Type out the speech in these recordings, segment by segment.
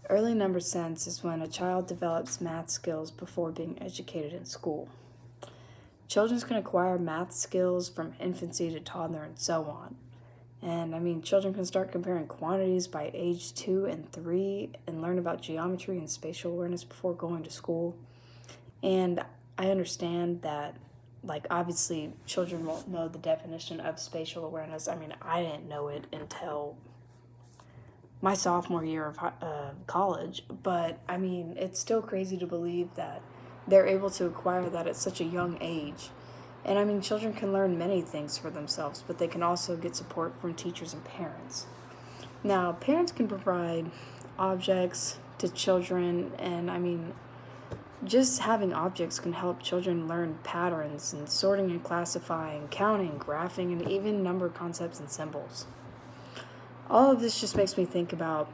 Early number sense is when a child develops math skills before being educated in school. Children can acquire math skills from infancy to toddler and so on. And I mean, children can start comparing quantities by age 2 and 3 and learn about geometry and spatial awareness before going to school. And I understand that, like, obviously, children won't know the definition of spatial awareness. I mean, I didn't know it until my sophomore year of college, but I mean, it's still crazy to believe that they're able to acquire that at such a young age. And I mean, children can learn many things for themselves, but they can also get support from teachers and parents. Now, parents can provide objects to children, and I mean, just having objects can help children learn patterns and sorting and classifying, counting, graphing, and even number concepts and symbols. All of this just makes me think about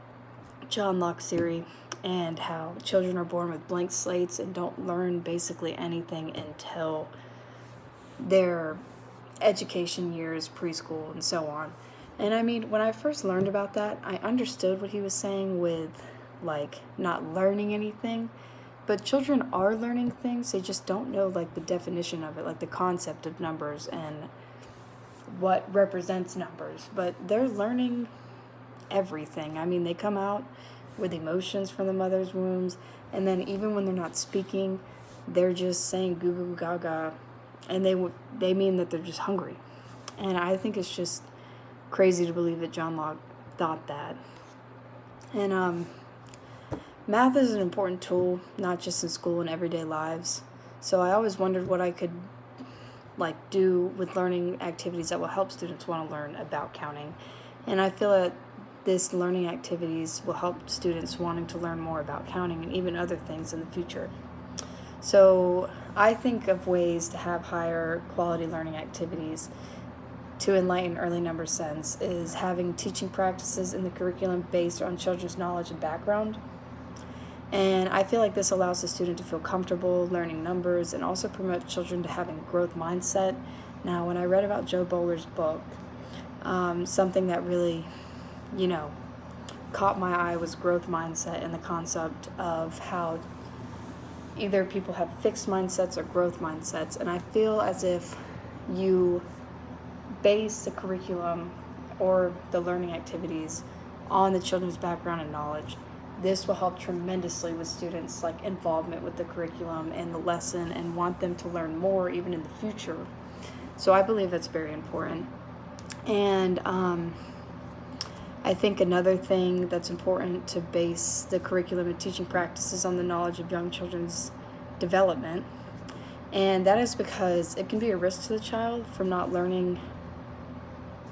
John Locke's theory and how children are born with blank slates and don't learn basically anything until their education years, preschool, and so on. And I mean, when I first learned about that, I understood what he was saying with, like, not learning anything. But children are learning things, they just don't know, like, the definition of it, like the concept of numbers and what represents numbers. But they're learning everything. I mean, they come out with emotions from the mother's wombs, and then even when they're not speaking, they're just saying goo goo gaga, and they mean that they're just hungry. And I think it's just crazy to believe that John Locke thought that. And math is an important tool, not just in school and everyday lives. So I always wondered what I could do with learning activities that will help students want to learn about counting. And I feel that this learning activities will help students wanting to learn more about counting and even other things in the future. So I think of ways to have higher quality learning activities to enlighten early number sense is having teaching practices in the curriculum based on children's knowledge and background. And I feel like this allows the student to feel comfortable learning numbers and also promote children to having a growth mindset. Now, when I read about Joe Bowler's book, something that really, caught my eye was growth mindset and the concept of how either people have fixed mindsets or growth mindsets. And I feel as if you base the curriculum or the learning activities on the children's background and knowledge. This will help tremendously with students' involvement with the curriculum and the lesson and want them to learn more even in the future. So I believe that's very important. And I think another thing that's important to base the curriculum and teaching practices on the knowledge of young children's development. And that is because it can be a risk to the child from not learning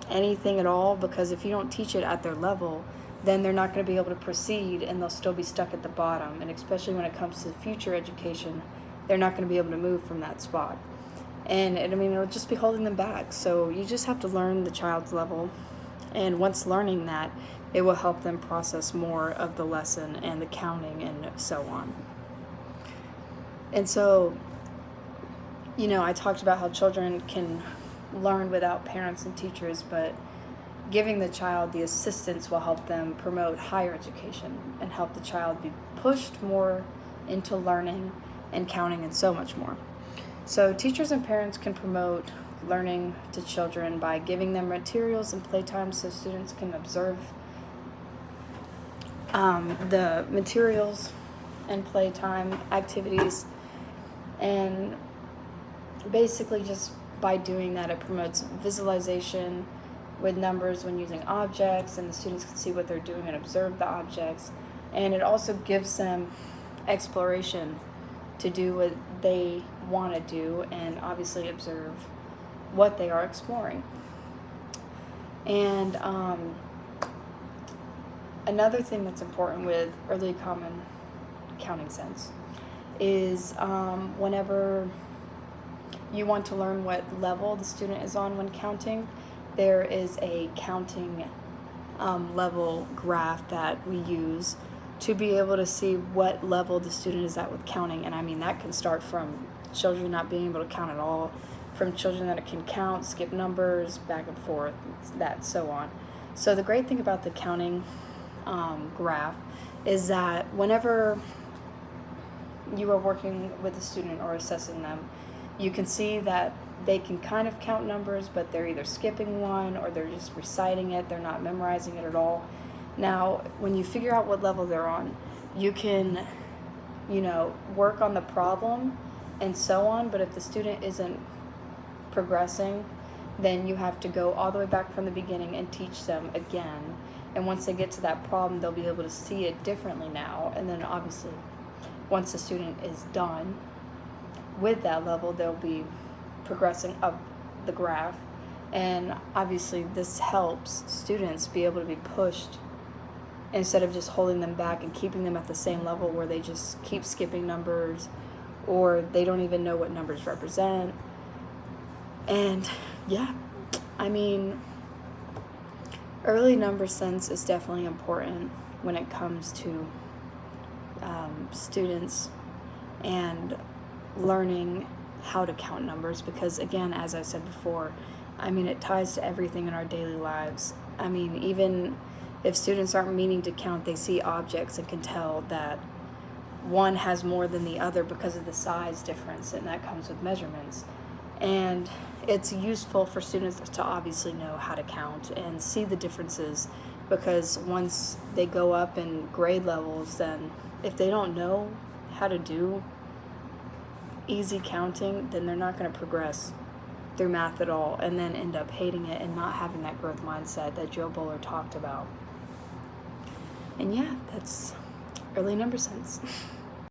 anything at all, because if you don't teach it at their level, then they're not going to be able to proceed and they'll still be stuck at the bottom. And especially when it comes to future education, they're not going to be able to move from that spot. And it'll just be holding them back. So you just have to learn the child's level. And once learning that, it will help them process more of the lesson and the counting and so on. And so, I talked about how children can learn without parents and teachers, but giving the child the assistance will help them promote higher education and help the child be pushed more into learning and counting and so much more. So teachers and parents can promote learning to children by giving them materials and playtime so students can observe the materials and playtime activities. And basically just by doing that, it promotes visualization with numbers when using objects, and the students can see what they're doing and observe the objects. And it also gives them exploration to do what they want to do and obviously observe what they are exploring. And another thing that's important with early common counting sense is whenever you want to learn what level the student is on when counting, there is a counting level graph that we use to be able to see what level the student is at with counting. And I mean, that can start from children not being able to count at all, from children that can count, skip numbers, back and forth, that so on. So the great thing about the counting graph is that whenever you are working with a student or assessing them, you can see that they can kind of count numbers, but they're either skipping one or they're just reciting it, they're not memorizing it at all. Now, when you figure out what level they're on, you can, work on the problem and so on, but if the student isn't progressing, then you have to go all the way back from the beginning and teach them again. And once they get to that problem, they'll be able to see it differently now. And then obviously, once the student is done with that level, they'll be progressing up the graph. And obviously, this helps students be able to be pushed instead of just holding them back and keeping them at the same level where they just keep skipping numbers or they don't even know what numbers represent. And yeah, early number sense is definitely important when it comes to students and learning how to count numbers, because again, as I said before, it ties to everything in our daily lives. Even if students aren't meaning to count, they see objects and can tell that one has more than the other because of the size difference, and that comes with measurements. And it's useful for students to obviously know how to count and see the differences, because once they go up in grade levels, then if they don't know how to do easy counting, then they're not going to progress through math at all, and then end up hating it and not having that growth mindset that Joe Bowler talked about. And yeah, that's early number sense.